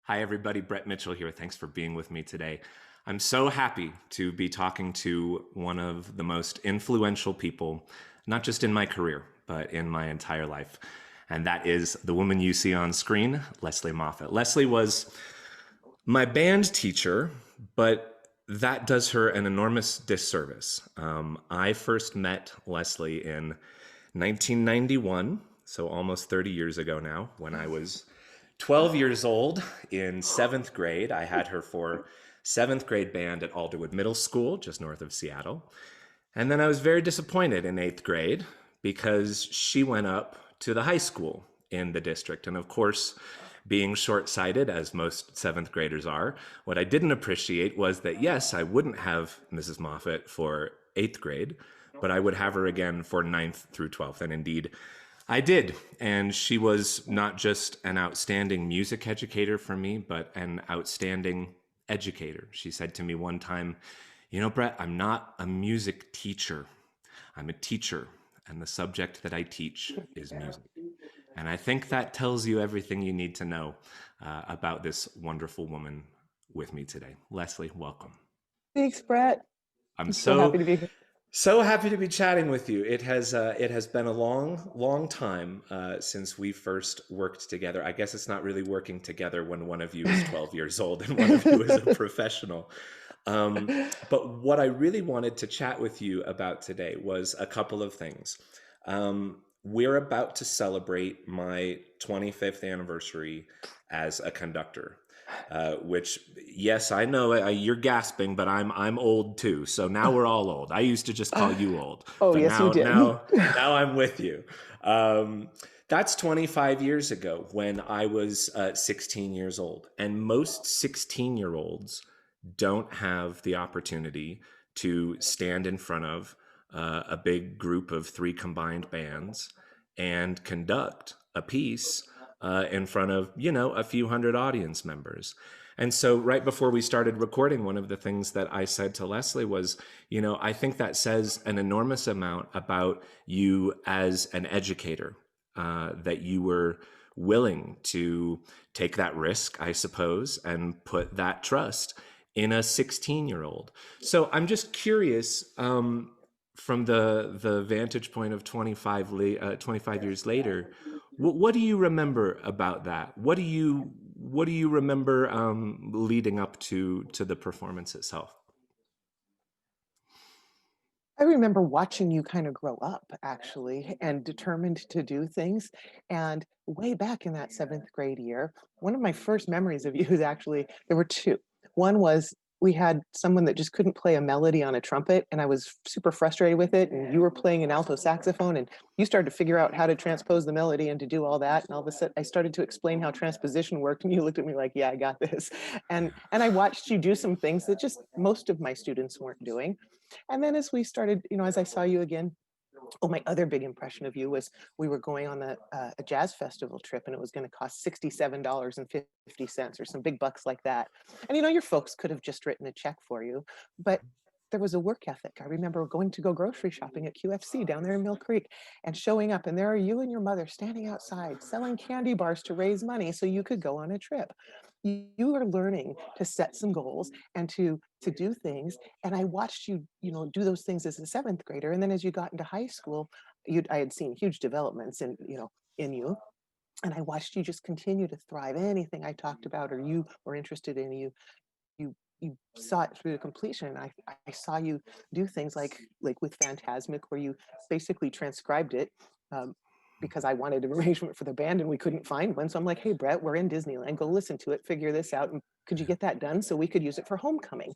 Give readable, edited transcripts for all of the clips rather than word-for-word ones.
Hi, everybody. Brett Mitchell here. Thanks for being with me today. I'm so happy to be talking to one of the most influential people, not just in my career, but in my entire life. And that is the woman you see on screen, Lesley Moffat. Lesley was my band teacher, but that does her an enormous disservice. I first met Lesley in 1991, so almost 30 years ago now, when I was 12 years old in seventh grade. I had her for seventh grade band at Alderwood Middle School, just north of Seattle. And then I was very disappointed in eighth grade because she went up to the high school in the district. And of course, being short-sighted, as most seventh graders are, what I didn't appreciate was that, yes, I wouldn't have Mrs. Moffat for eighth grade, but I would have her again for ninth through 12th. And indeed, I did. And she was not just an outstanding music educator for me, but an outstanding educator. She said to me one time, "You know, Brett, I'm not a music teacher. I'm a teacher, and the subject that I teach is music." And I think that tells you everything you need to know about this wonderful woman with me today. Lesley, welcome. Thanks, Brett. I'm I'm so happy to be here. so happy to be chatting with you. It has been a long time since we first worked together. I guess it's not really working together when one of you is 12 years old and one of you is a professional. But what I really wanted to chat with you about today was a couple of things. We're about to celebrate my 25th anniversary as a conductor. Which, yes, I know you're gasping, but I'm old too. So now we're all old. I used to just call you old, Oh, but yes, you did. now I'm with you. That's 25 years ago when I was 16 years old, and most 16-year-olds don't have the opportunity to stand in front of a big group of three combined bands and conduct a piece in front of, a few hundred audience members. And so right before we started recording, one of the things that I said to Lesley was, I think that says an enormous amount about you as an educator, that you were willing to take that risk, I suppose, and put that trust in a 16-year-old. So I'm just curious, from the vantage point of 25 years later, what do you remember about that? What do you remember leading up to the performance itself? I remember watching you kind of grow up, actually, and determined to do things. And way back in that seventh grade year, one of my first memories of you is actually, there were two. One was we had someone that just couldn't play a melody on a trumpet, and I was super frustrated with it. And you were playing an alto saxophone, and you started to figure out how to transpose the melody and to do all that. And all of a sudden, I started to explain how transposition worked, and you looked at me like, "Yeah, I got this." And I watched you do some things that just most of my students weren't doing. And then as we started, as I saw you again, oh, my other big impression of you was we were going on a jazz festival trip, and it was going to cost $67.50 or some big bucks like that. And your folks could have just written a check for you, but there was a work ethic. I remember going to go grocery shopping at QFC down there in Mill Creek and showing up, and there are you and your mother standing outside selling candy bars to raise money so you could go on a trip. You are learning to set some goals and to do things. And I watched you, do those things as a seventh grader. And then as you got into high school, I had seen huge developments in you. And I watched you just continue to thrive. Anything I talked about or you were interested in, you saw it through to completion. And I saw you do things like with Phantasmic, where you basically transcribed it. Because I wanted an arrangement for the band and we couldn't find one. So I'm like, "Hey, Brett, we're in Disneyland. Go listen to it, figure this out. And could you get that done so we could use it for homecoming?"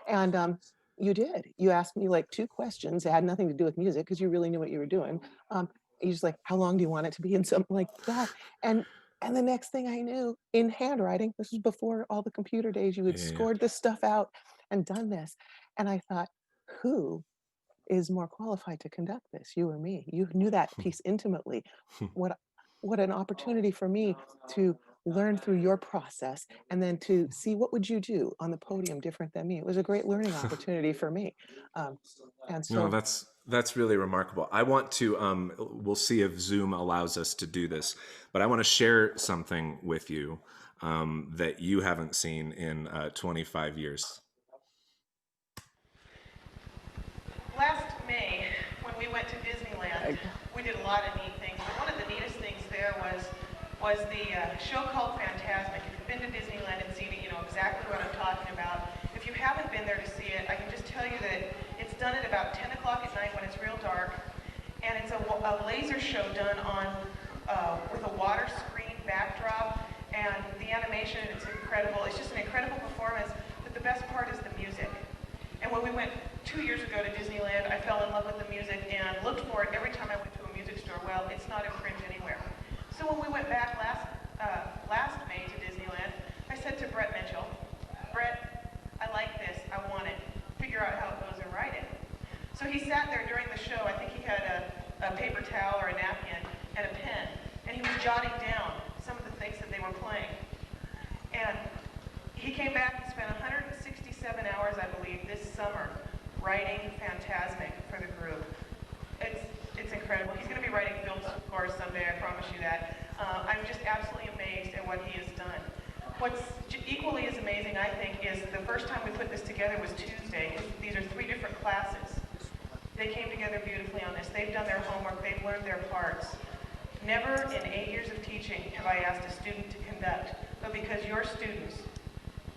And you did. You asked me like two questions. It had nothing to do with music because you really knew what you were doing. You just like, "How long do you want it to be?" And something like that. And and the next thing I knew, in handwriting, this was before all the computer days, you had Yeah. scored this stuff out and done this. And I thought, who is more qualified to conduct this, you or me? You knew that piece intimately. What what an opportunity for me to learn through your process and then to see what would you do on the podium different than me. It was a great learning opportunity for me. Um, and No, so that's really remarkable. I want to we'll see if Zoom allows us to do this, but I want to share something with you. that you haven't seen in 25 years? Last May, when we went to Disneyland, we did a lot of neat things. But one of the neatest things there was the show called Fantasmic. If you've been to Disneyland and seen it, you know exactly what I'm talking about. If you haven't been there to see it, I can just tell you that it's done at about 10 o'clock at night when it's real dark. And it's a laser show done on with a water screen backdrop. And the animation, it's incredible. It's just an incredible performance. But the best part is the music. And when we went 2 years ago to Disneyland, I fell in love with the music and looked for it every time I went to a music store. Well, it's not in print anywhere. So when we went back last May to Disneyland, I said to Brett Mitchell, Brett, I like this, I want it. Figure out how it goes and write it. So he sat there during the show. I think he had a paper towel or a napkin and a pen, and he was jotting down some of the things that they were playing. And he came back and spent 167 hours, I believe, this summer writing Fantasmic for the group. It's incredible. He's going to be writing film scores someday, I promise you that. I'm just absolutely amazed at what he has done. What's equally as amazing, I think, is the first time we put this together was Tuesday. These are 3 different classes. They came together beautifully on this. They've done their homework. They've learned their parts. Never in 8 years of teaching have I asked a student to conduct, but because your students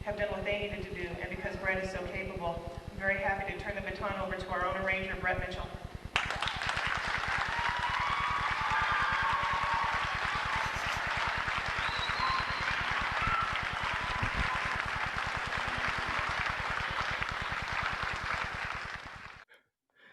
have done what they needed to do, and because Brett is so capable, I'm very happy to turn the baton over to our own arranger, Brett Mitchell.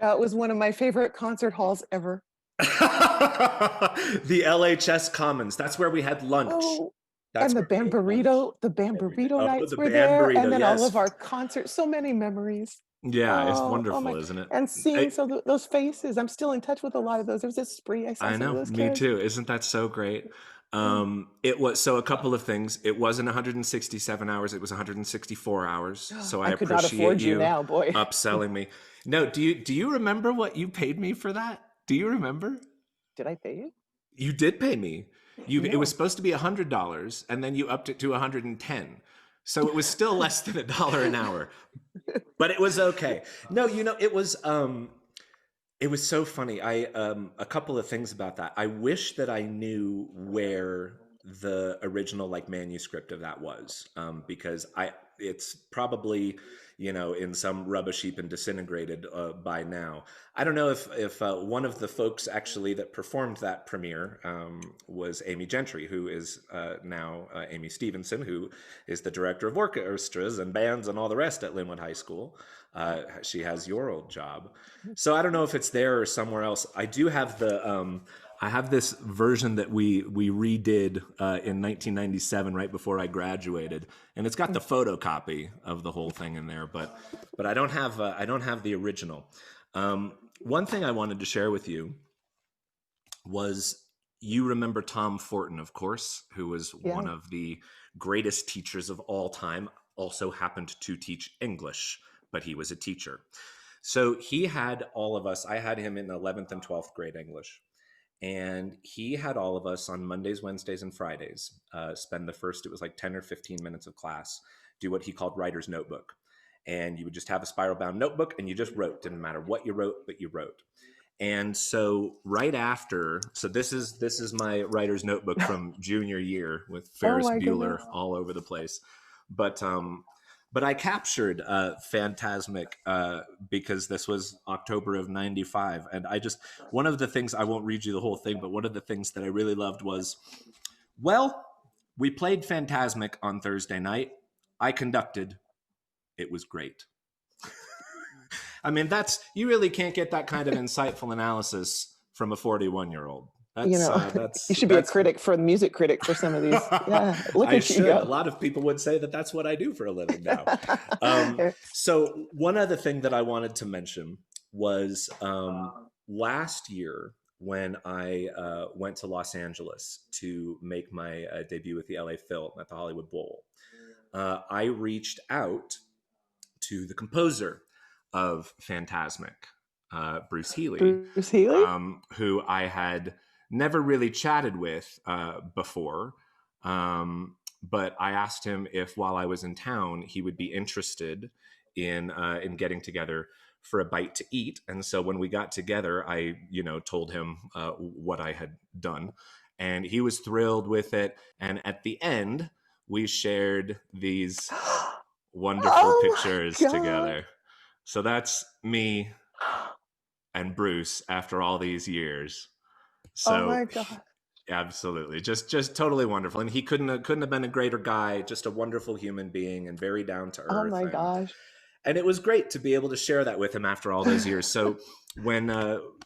That was one of my favorite concert halls ever. The LHS Commons. That's where we had lunch. Oh, That's and the where we ate lunch. the Bam Burrito Oh, nights the were band there, burrito, and then all yes. of our concerts. So many memories. Yeah, it's Oh wonderful, my! isn't it? And seeing those faces, I'm still in touch with a lot of those. There was this spree. I saw I some of know, those me kids. too. Isn't that so great? It was, so a couple of things. It wasn't 167 hours, it was 164 hours. So I I could not appreciate afford you you now, boy. upselling me. No, do you remember what you paid me for that? Do you remember? Did I pay you? You did pay me. It was No. supposed to be $100, and then you upped it to 110. So it was still less than $1 an hour, but it was okay. No, it was so funny. A couple of things about that. I wish that I knew where the original manuscript of that was, because it's probably in some rubbish heap and disintegrated by now. I don't know if one of the folks actually that performed that premiere was Amy Gentry, who is now Amy Stevenson, who is the director of orchestras and bands and all the rest at Lynnwood High School. She has your old job. So I don't know if it's there or somewhere else. I do have I have this version that we redid in 1997, right before I graduated, and it's got the photocopy of the whole thing in there, but I don't have the original. One thing I wanted to share with you was, you remember Tom Fortin, of course, who was one of the greatest teachers of all time. Also happened to teach English, but he was a teacher. So he had all of us. I had him in 11th and 12th grade English. And he had all of us on Mondays, Wednesdays, and Fridays spend the first, it was 10 or 15 minutes of class, do what he called writer's notebook. And you would just have a spiral bound notebook and you just wrote. Didn't matter what you wrote, but you wrote. And so right after, so this is my writer's notebook from junior year with Ferris Bueller all over the place. But I captured Fantasmic because this was October of '95. And one of the things, I won't read you the whole thing, but one of the things that I really loved was, well, we played Fantasmic on Thursday night. I conducted. It was great. I mean, you really can't get that kind of insightful analysis from a 41-year-old. You should be a critic for the music critic for some of these. Yeah, look at you go. A lot of people would say that that's what I do for a living now. So one other thing that I wanted to mention was last year when I went to Los Angeles to make my debut with the LA Film at the Hollywood Bowl. I reached out to the composer of Fantasmic, Bruce Healy. Bruce Healy? Who I had never really chatted with before, but I asked him if while I was in town, he would be interested in getting together for a bite to eat. And so when we got together, I, told him what I had done, and he was thrilled with it. And at the end, we shared these wonderful Oh my pictures God. together. So that's me and Bruce after all these years. Oh So my God. absolutely, just totally wonderful. And he couldn't have been a greater guy. Just a wonderful human being and very down to Oh earth. my gosh. And it was great to be able to share that with him after all those years. So when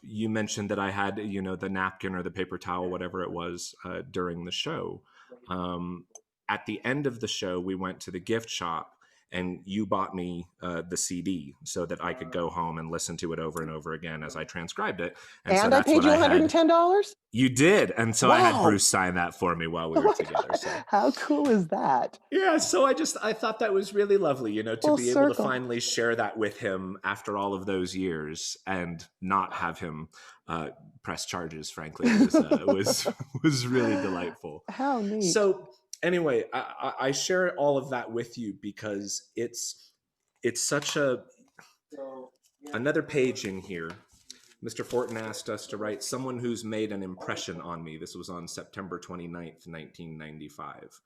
you mentioned that I had, the napkin or the paper towel, whatever it was, during the show, um, at the end of the show, we went to the gift shop and you bought me the CD so that I could go home and listen to it over and over again as I transcribed it. And so And I that's paid what you I had. $110? You did. And so I had Wow. Bruce sign that for me while we Oh were my together. God. So How cool is that? yeah, so I thought that was really lovely, to Full be able to circle. finally share that with him after all of those years and not have him press charges. Frankly, it was was really delightful. How neat. So anyway, I share all of that with you because it's such a another page in here. Mr. Fortin asked us to write someone who's made an impression on me. This was on September 29th, 1995.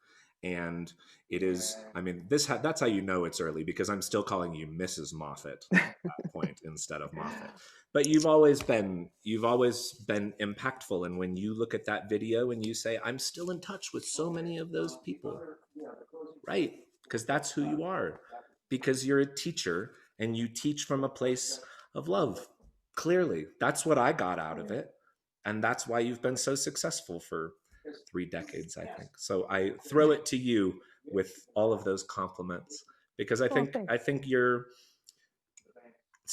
And it is, I mean, that's how you know it's early, because I'm still calling you Mrs. Moffat at that point instead of Moffat. But you've always been impactful. And when you look at that video and you say, I'm still in touch with so many of those people, right? Because that's who you are. Because you're a teacher and you teach from a place of love. Clearly, that's what I got out of it. And that's why you've been so successful for 3 decades, I think. So I throw it to you with all of those compliments, because I Oh, think thanks. I think it's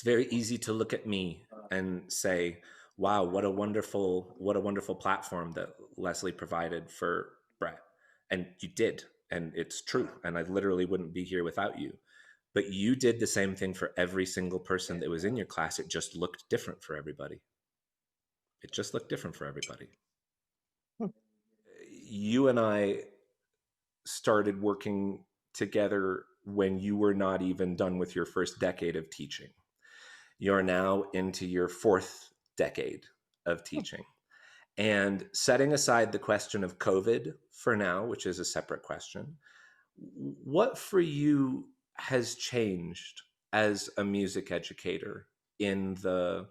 very easy to look at me and say, wow, what a wonderful platform that Lesley provided for Brett. And you did, and it's true, and I literally wouldn't be here without you. But you did the same thing for every single person that was in your class. It just looked different for everybody. It just looked different for everybody. Hmm. You and I started working together when you were not even done with your first decade of teaching. You're now into your fourth decade of teaching. And setting aside the question of COVID for now, which is a separate question, what for you has changed as a music educator in the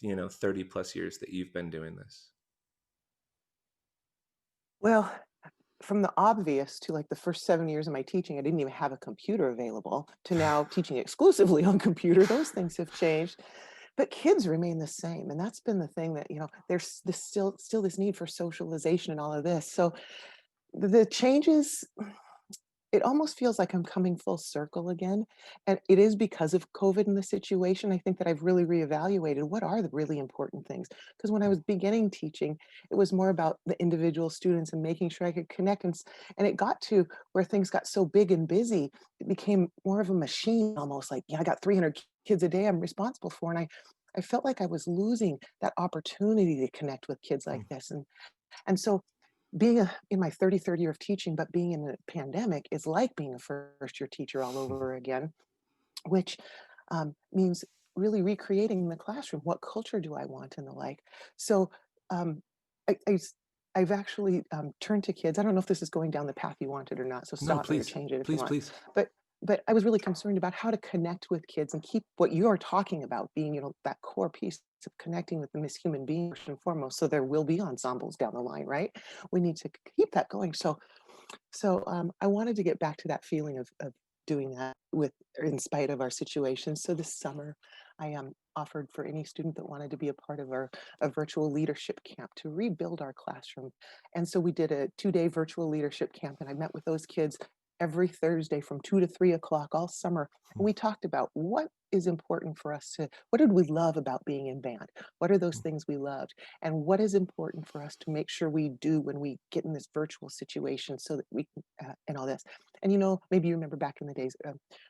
30 plus years that you've been doing this? Well, from the obvious to like the first 7 years of my teaching, I didn't even have a computer available, to now teaching exclusively on computer. Those things have changed, but kids remain the same. And that's been the thing that, there's this still this need for socialization and all of this. So the changes, it almost feels like I'm coming full circle again. And it is because of COVID and the situation. I think that I've really reevaluated what are the really important things. Because when I was beginning teaching, it was more about the individual students and making sure I could connect. And it got to where things got so big and busy, it became more of a machine almost like, yeah, I got 300 kids a day I'm responsible for. And I felt like I was losing that opportunity to connect with kids like this. And so being in my 33rd year of teaching, but being in a pandemic is like being a first year teacher all over again, which means really recreating the classroom. What culture do I want and the like? So um, I've actually turned to kids. I don't know if this is going down the path you wanted or not, so No, stop me or please, change it if you please, want. please. But I was really concerned about how to connect with kids and keep what you're talking about being, that core piece of connecting with them as human beings first and foremost. So there will be ensembles down the line, right? We need to keep that going. So I wanted to get back to that feeling of doing that in spite of our situation. So this summer, I offered for any student that wanted to be a part of a virtual leadership camp to rebuild our classroom. And so we did a 2-day virtual leadership camp, and I met with those kids every Thursday from 2 to 3 o'clock all summer. And we talked about what is important for us what did we love about being in band? What are those things we loved? And what is important for us to make sure we do when we get in this virtual situation so that we can, and all this. And maybe you remember back in the days,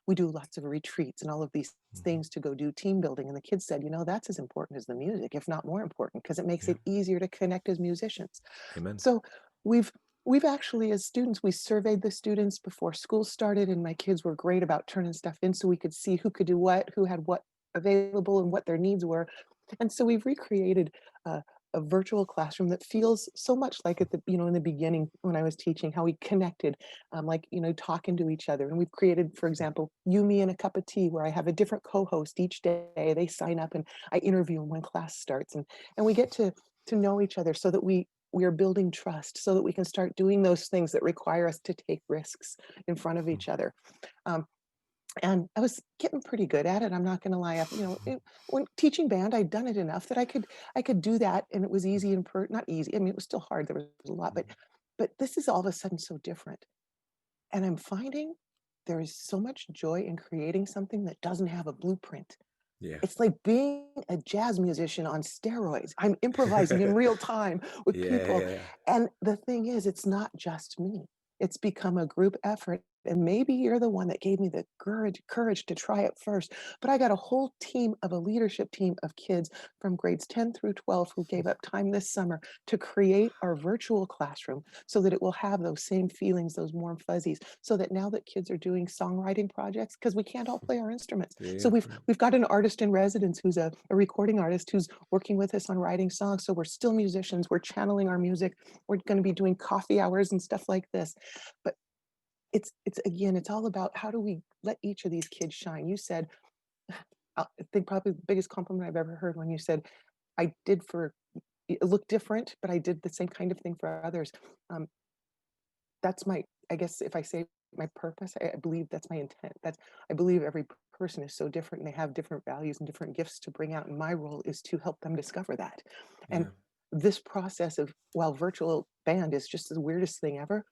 we do lots of retreats and all of these things to go do team building. And the kids said, that's as important as the music, if not more important, because it makes Yeah. it easier to connect as musicians. Amen. So we've We've actually, as students, we surveyed the students before school started, and my kids were great about turning stuff in so we could see who could do what, who had what available and what their needs were. And so we've recreated a virtual classroom that feels so much like at the, in the beginning when I was teaching, how we connected, like, talking to each other. And we've created, for example, You, Me, and a Cup of Tea, where I have a different co-host each day. They sign up and I interview them when class starts. And we get to know each other so that we are building trust so that we can start doing those things that require us to take risks in front of each other. Um, and I was getting pretty good at it. I'm not going to lie. When teaching band, I'd done it enough that I could do that, and it was easy and not easy. I mean, it was still hard. There was a lot, but this is all of a sudden so different. And I'm finding there is so much joy in creating something that doesn't have a blueprint. Yeah. It's like being a jazz musician on steroids. I'm improvising in real time with people. Yeah. And the thing is, it's not just me. It's become a group effort. And maybe you're the one that gave me the courage to try it first. But I got a whole team of a leadership team of kids from grades 10 through 12 who gave up time this summer to create our virtual classroom so that it will have those same feelings, those warm fuzzies, so that now that kids are doing songwriting projects, because we can't all play our instruments. Yeah. So we've got an artist in residence who's a recording artist who's working with us on writing songs. So we're still musicians. We're channeling our music. We're going to be doing coffee hours and stuff like this. But it's again, it's all about how do we let each of these kids shine. You said, I think probably the biggest compliment I've ever heard when you said, it looked different, but I did the same kind of thing for others. That's I guess if I say my purpose, I believe that's my intent. I believe every person is so different and they have different values and different gifts to bring out. And my role is to help them discover that. And this process of, while virtual band is just the weirdest thing ever,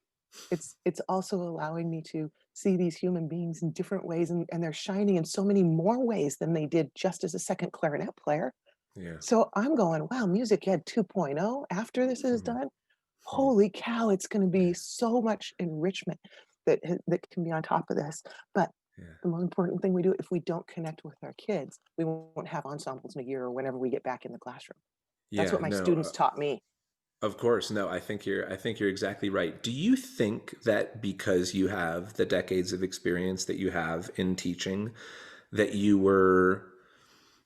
it's also allowing me to see these human beings in different ways, and they're shining in so many more ways than they did just as a second clarinet player. Yeah. So I'm going, wow, Music Ed 2.0 after this is done. Holy cow, it's going to be so much enrichment that can be on top of this. But the most important thing we do, if we don't connect with our kids, we won't have ensembles in a year or whenever we get back in the classroom. That's what my students taught me. Of course. No, I think you're exactly right. Do you think that because you have the decades of experience that you have in teaching, that you were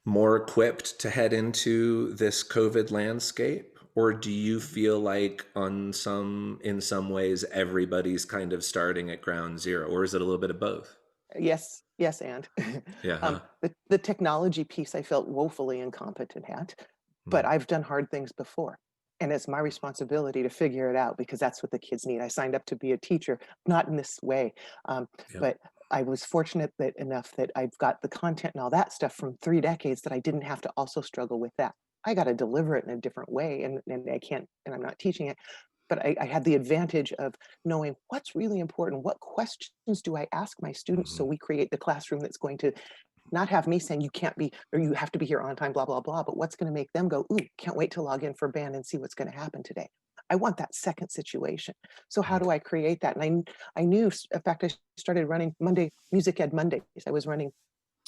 more equipped to head into this COVID landscape? Or do you feel like in some ways, everybody's kind of starting at ground zero? Or is it a little bit of both? Yes, and Yeah. the technology piece I felt woefully incompetent at, but I've done hard things before. And it's my responsibility to figure it out because that's what the kids need. I signed up to be a teacher, not in this way, but I was fortunate enough that I've got the content and all that stuff from 3 decades that I didn't have to also struggle with that. I got to deliver it in a different way, and I can't, and I'm not teaching it. But I had the advantage of knowing what's really important. What questions do I ask my students so we create the classroom that's going to not have me saying you can't be, or you have to be here on time, blah, blah, blah, but what's going to make them go, ooh, can't wait to log in for band and see what's going to happen today. I want that second situation. So how do I create that? And I knew, in fact, I started running Music Ed Mondays. I was running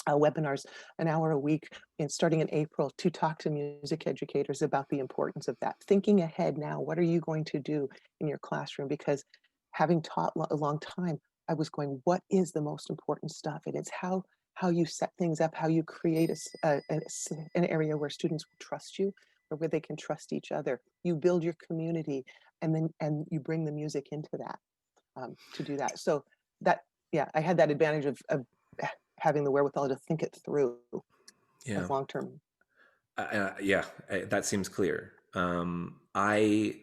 webinars an hour a week and starting in April to talk to music educators about the importance of that. Thinking ahead now, what are you going to do in your classroom? Because having taught a long time, I was going, what is the most important stuff? And it's how you set things up, how you create an area where students will trust you, or where they can trust each other. You build your community, and you bring the music into that to do that. So that, I had that advantage of having the wherewithal to think it through as long term. That seems clear. I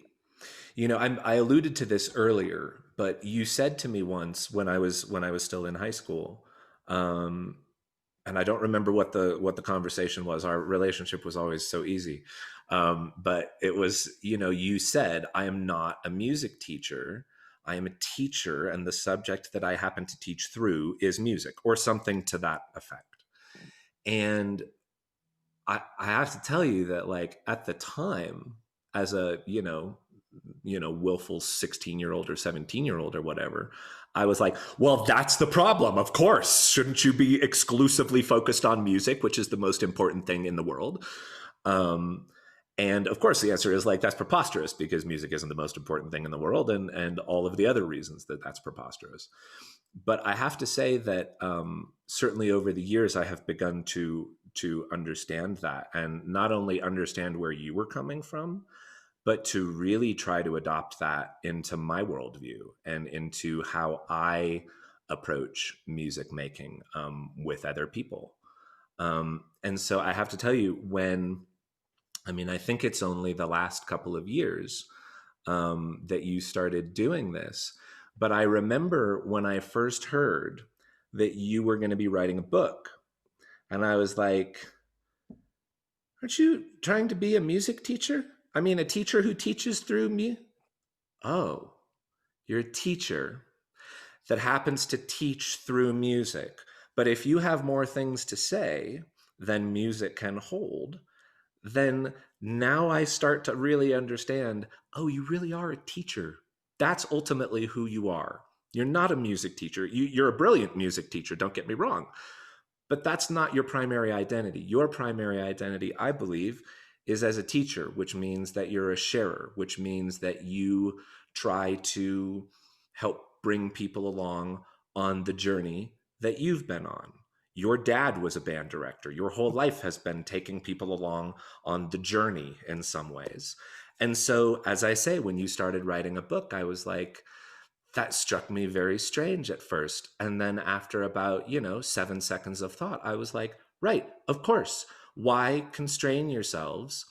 alluded to this earlier, but you said to me once when I was still in high school, and I don't remember what the conversation was. Our relationship was always so easy. But it was, you said, I am not a music teacher. I am a teacher, and the subject that I happen to teach through is music, or something to that effect. And I have to tell you that, like, at the time, as a, willful 16-year-old or 17-year-old or whatever, I was like, well, that's the problem. Of course. Shouldn't you be exclusively focused on music, which is the most important thing in the world? And of course, the answer is like, that's preposterous because music isn't the most important thing in the world, and all of the other reasons that that's preposterous. But I have to say that certainly over the years, I have begun to understand that, and not only understand where you were coming from, but to really try to adopt that into my worldview and into how I approach music making with other people. And so I have to tell you, I think it's only the last couple of years that you started doing this. But I remember when I first heard that you were going to be writing a book, and I was like, aren't you trying to be a music teacher? I mean, a teacher who teaches through me? Oh, you're a teacher that happens to teach through music. But if you have more things to say than music can hold, then now I start to really understand, oh, you really are a teacher. That's ultimately who you are. You're not a music teacher. You're a brilliant music teacher, don't get me wrong. But that's not your primary identity. Your primary identity, I believe, is as a teacher, which means that you're a sharer, which means that you try to help bring people along on the journey that you've been on. Your dad was a band director. Your whole life has been taking people along on the journey in some ways. And so, as I say, when you started writing a book, I was like, that struck me very strange at first. And then after about, 7 seconds of thought, I was like, right, of course. Why constrain yourselves?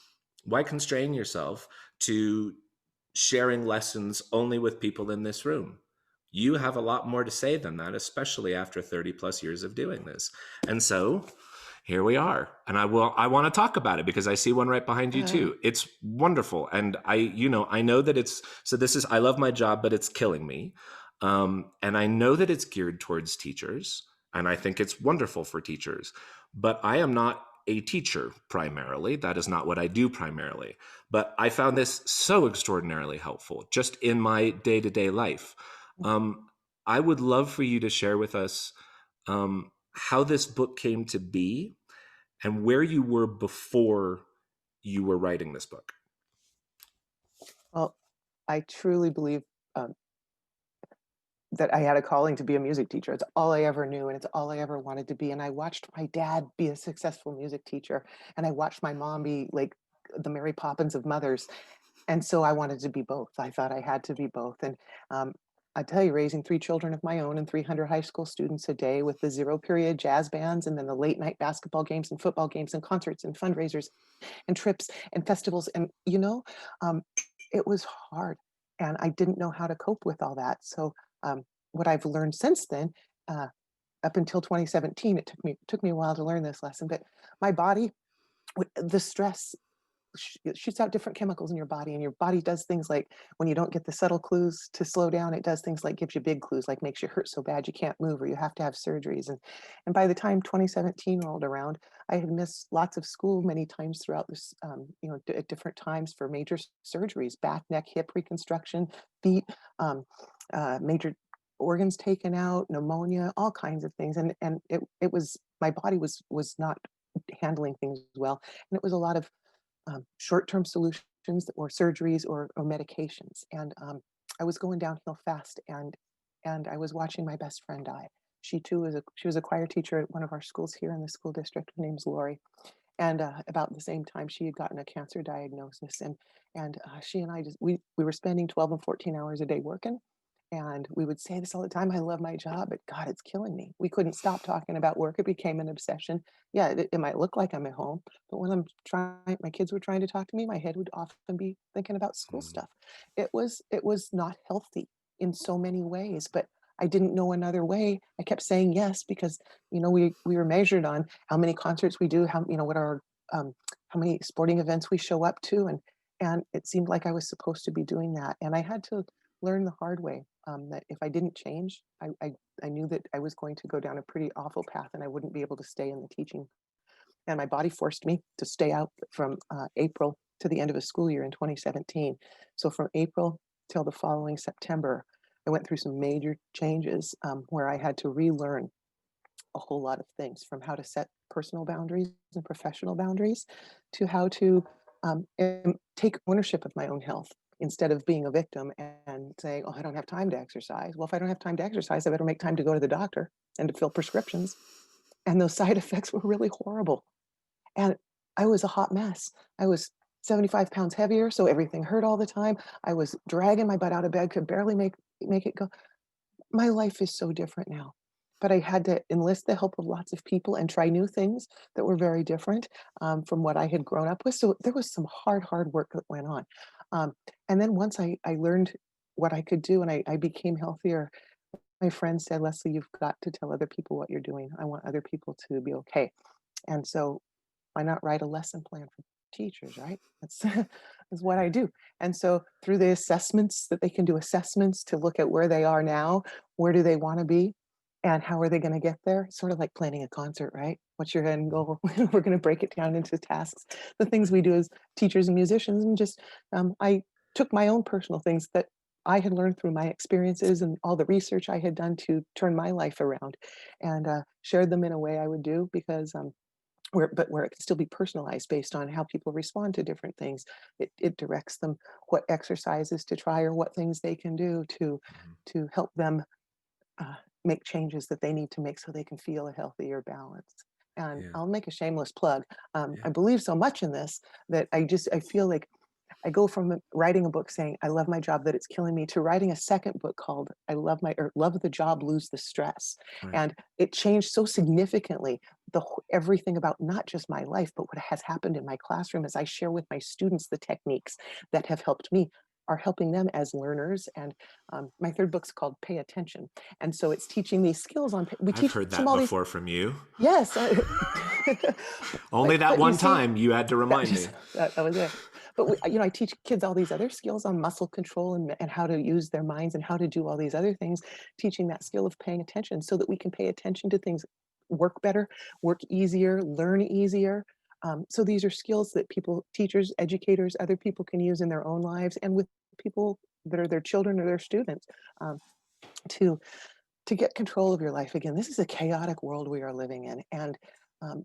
Why constrain yourself to sharing lessons only with people in this room? You have a lot more to say than that, especially after 30 plus years of doing this. And so here we are. And I want to talk about it because I see one right behind you Uh, too. It's wonderful. And I know that I love my job, but it's killing me. And I know that it's geared towards teachers, and I think it's wonderful for teachers, but I am not a teacher primarily. That is not what I do primarily. But I found this so extraordinarily helpful just in my day-to-day life. Um, I would love for you to share with us how this book came to be and where you were before you were writing this book. well, I truly believe um, that I had a calling to be a music teacher. It's all I ever knew, and it's all I ever wanted to be. And I watched my dad be a successful music teacher, and I watched my mom be like the Mary Poppins of mothers. And so I wanted to be both. I thought I had to be both. And um, I tell you, raising 3 children of my own and 300 high school students a day with the zero period jazz bands and then the late night basketball games and football games and concerts and fundraisers and trips and festivals. And, um, it was hard. And I didn't know how to cope with all that. So what I've learned since then, uh, up until 2017, it took me a while to learn this lesson, but my body, the stress shoots out different chemicals in your body, and your body does things like when you don't get the subtle clues to slow down, it does things like gives you big clues, like makes you hurt so bad you can't move or you have to have surgeries. And by the time 2017 rolled around, I had missed lots of school many times throughout this, at different times for major surgeries: back, neck, hip reconstruction, feet, um, major organs taken out, pneumonia, all kinds of things. And it was, my body was not handling things well, and it was a lot of short-term solutions or surgeries or medications. And I was going downhill fast, and I was watching my best friend die. She was a choir teacher at one of our schools here in the school district. Her name's Lori. And about the same time, she had gotten a cancer diagnosis, and she and I just we were spending 12 and 14 hours a day working, and we would say this all the time: I love my job, but God, it's killing me. We couldn't stop talking about work. It became an obsession. Yeah, it might look like I'm at home, but when my kids were trying to talk to me, my head would often be thinking about school Mm. stuff. It was not healthy in so many ways, but I didn't know another way. I kept saying yes because we were measured on how many concerts we do, what our how many sporting events we show up to, and it seemed like I was supposed to be doing that, and I had to learn the hard way that if I didn't change, I knew that I was going to go down a pretty awful path, and I wouldn't be able to stay in the teaching. And my body forced me to stay out from April to the end of a school year in 2017. So from April till the following September, I went through some major changes where I had to relearn a whole lot of things, from how to set personal boundaries and professional boundaries to how to and take ownership of my own health instead of being a victim and saying, oh, I don't have time to exercise. Well, if I don't have time to exercise, I better make time to go to the doctor and to fill prescriptions. And those side effects were really horrible. And I was a hot mess. I was 75 pounds heavier, so everything hurt all the time. I was dragging my butt out of bed, could barely make it go. My life is so different now. But I had to enlist the help of lots of people and try new things that were very different from what I had grown up with. So there was some hard work that went on. Um, and then once I learned what I could do and I became healthier, my friend said, Lesley, you've got to tell other people what you're doing. I want other people to be okay. And so why not write a lesson plan for teachers, right? That's that's what I do. And so through the assessments that they can do assessments to look at where they are now, where do they want to be, and how are they going to get there? Sort of like planning a concert, right? What's your end goal? We're going to break it down into tasks, the things we do as teachers and musicians, and just I took my own personal things that I had learned through my experiences and all the research I had done to turn my life around, and shared them in a way I would do because where it can still be personalized based on how people respond to different things. It directs them what exercises to try or what things they can do to help them make changes that they need to make so they can feel a healthier balance. And Yeah. I'll make a shameless plug. Yeah. I believe so much in this that I feel like I go from writing a book saying I love my job that it's killing me to writing a second book called I love love the job, lose the stress. Right. And it changed so significantly everything about not just my life, but what has happened in my classroom as I share with my students the techniques that have helped me are helping them as learners. And my third book's called Pay Attention. And so it's teaching these skills we I've teach heard them that all these. before from you. Yes. Only that but you one see, time you had to remind me. that was it. But I teach kids all these other skills on muscle control and how to use their minds and how to do all these other things, teaching that skill of paying attention so that we can pay attention to things, work better, work easier, learn easier. So these are skills that people, teachers, educators, other people can use in their own lives and with people that are their children or their students um, to get control of your life. Again, this is a chaotic world we are living in. And um,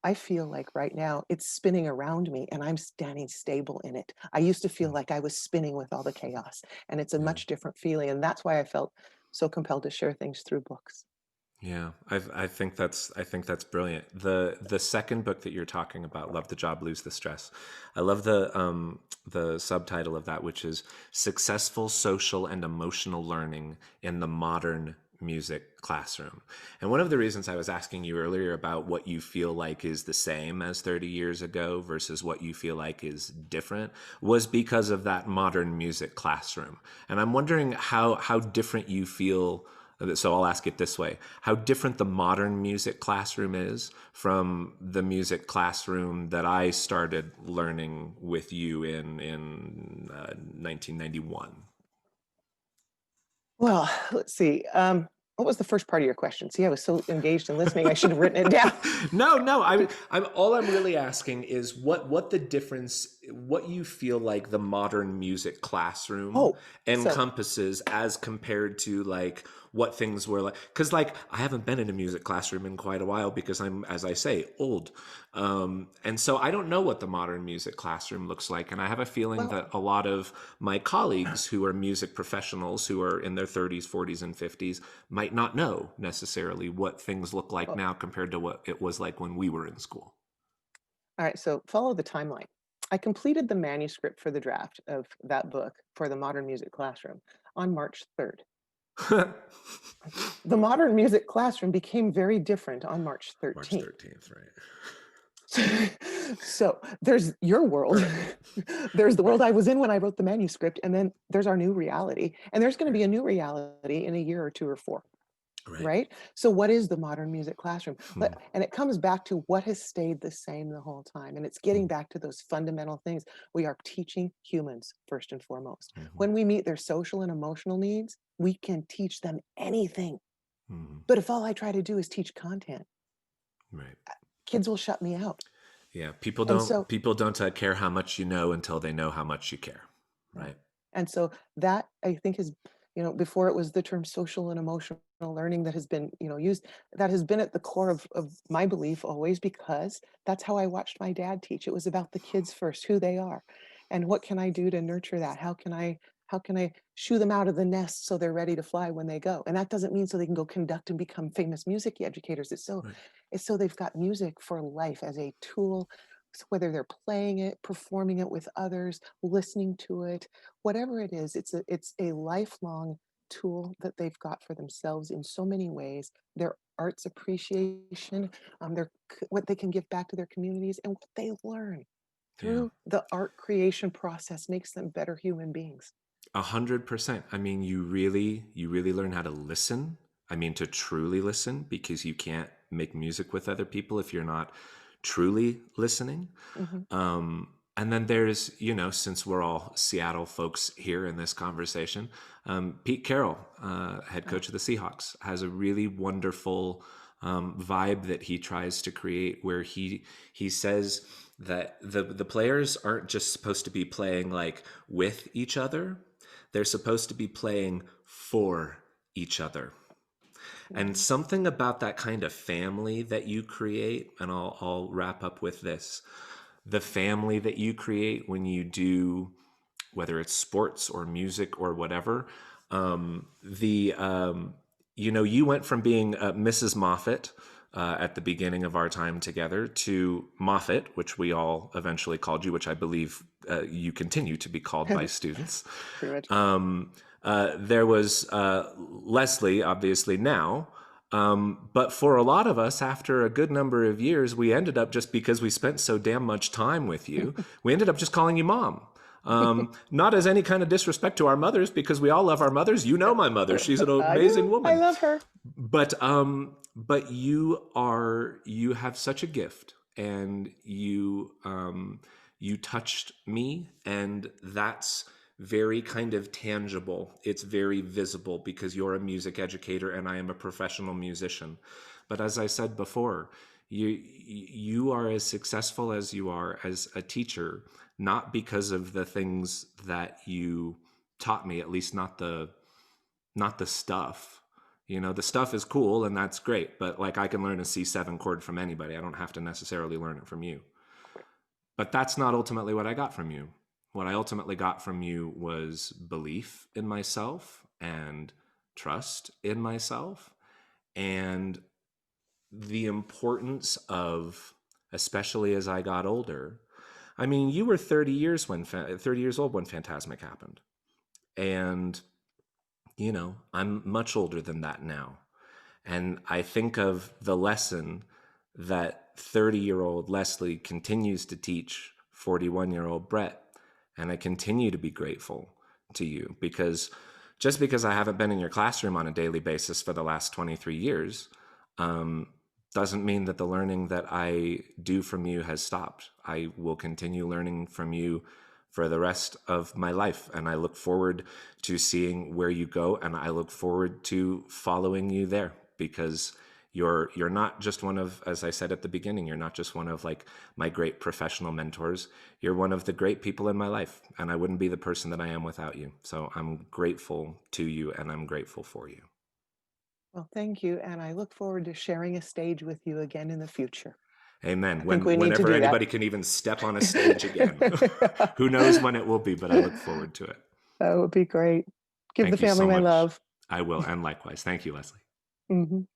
I feel like right now it's spinning around me and I'm standing stable in it. I used to feel like I was spinning with all the chaos, and it's a much different feeling. And that's why I felt so compelled to share things through books. Yeah, I think that's brilliant. The second book that you're talking about, Love the Job, Lose the Stress. I love the subtitle of that, which is Successful Social and Emotional Learning in the Modern Music Classroom. And one of the reasons I was asking you earlier about what you feel like is the same as 30 years ago versus what you feel like is different was because of that modern music classroom. And I'm wondering how different you feel. So I'll ask it this way: how different the modern music classroom is from the music classroom that I started learning with you in 1991. Well, let's see. What was the first part of your question? See, I was so engaged in listening, I should have written it down. No. I'm all I'm really asking is what the difference, what you feel like the modern music classroom encompasses as compared to like what things were like. Because like I haven't been in a music classroom in quite a while because I'm, as I say, old. And so I don't know what the modern music classroom looks like. And I have a feeling that a lot of my colleagues who are music professionals who are in their 30s, 40s, and 50s might not know necessarily what things look like now compared to what it was like when we were in school. All right, so follow the timeline. I completed the manuscript for the draft of that book for the modern music classroom on March 3rd. The modern music classroom became very different on March 13th. March 13th, right. So there's your world. There's the world I was in when I wrote the manuscript, and then there's our new reality. And there's going to be a new reality in a year or two or four. Right? So what is the modern music classroom? And it comes back to what has stayed the same the whole time. And it's getting back to those fundamental things. We are teaching humans first and foremost. When we meet their social and emotional needs, we can teach them anything. But if all I try to do is teach content, kids will shut me out. Yeah, people don't care how much you know until they know how much you care, right? And so that I think is, before it was the term social and emotional learning that has been, used, that has been at the core of my belief always, because that's how I watched my dad teach. It was about the kids first, who they are, and what can I do to nurture that? How can I shoo them out of the nest so they're ready to fly when they go? And that doesn't mean so they can go conduct and become famous music educators. Right. It's so they've got music for life as a tool, so whether they're playing it, performing it with others, listening to it, whatever it is, it's a lifelong tool that they've got for themselves in so many ways. Their arts appreciation, what they can give back to their communities, and what they learn Yeah. through the art creation process makes them better human beings. 100%. I mean, you really learn how to listen. I mean, to truly listen, because you can't make music with other people if you're not truly listening. Mhm. And then there's, since we're all Seattle folks here in this conversation, Pete Carroll, head coach of the Seahawks, has a really wonderful vibe that he tries to create, where he says that the players aren't just supposed to be playing like with each other; they're supposed to be playing for each other. And Mhm. something about that kind of family that you create, and I'll wrap up with this: the family that you create when you do, whether it's sports or music or whatever. The You went from being Mrs. Moffat at the beginning of our time together to Moffat, which we all eventually called you, which I believe you continue to be called by students. Pretty much. There was Lesley, obviously now. But for a lot of us, after a good number of years, we ended up, just because we spent so damn much time with you, we ended up just calling you Mom. Not as any kind of disrespect to our mothers, because we all love our mothers. You know my mother; she's an I amazing do. I woman. love her. But you have such a gift, and you touched me, and that's very kind of tangible. It's very visible, because you're a music educator and I am a professional musician. But as I said before, you are as successful as you are as a teacher, not because of the things that you taught me, at least not the stuff. The stuff is cool and that's great, but like, I can learn a C7 chord from anybody. I don't have to necessarily learn it from you. But that's not ultimately what I got from you. What I ultimately got from you was belief in myself and trust in myself, and the importance of, especially as I got older. I mean, you were 30 years old when Phantasmic happened. And I'm much older than that now. And I think of the lesson that 30-year-old Lesley continues to teach 41-year-old Brett. And I continue to be grateful to you, because just because I haven't been in your classroom on a daily basis for the last 23 years, doesn't mean that the learning that I do from you has stopped. I will continue learning from you for the rest of my life. And I look forward to seeing where you go. And I look forward to following you there, because you're not just one of, as I said at the beginning, you're not just one of like my great professional mentors. You're one of the great people in my life. And I wouldn't be the person that I am without you. So I'm grateful to you, and I'm grateful for you. Well, thank you. And I look forward to sharing a stage with you again in the future. Amen. I think we need to Whenever do that. anybody can even step on a stage again. Who knows when it will be, but I look forward to it. That would be great. Give the Thank you family so my much. love. I will, and likewise. Thank you, Lesley. Mhm.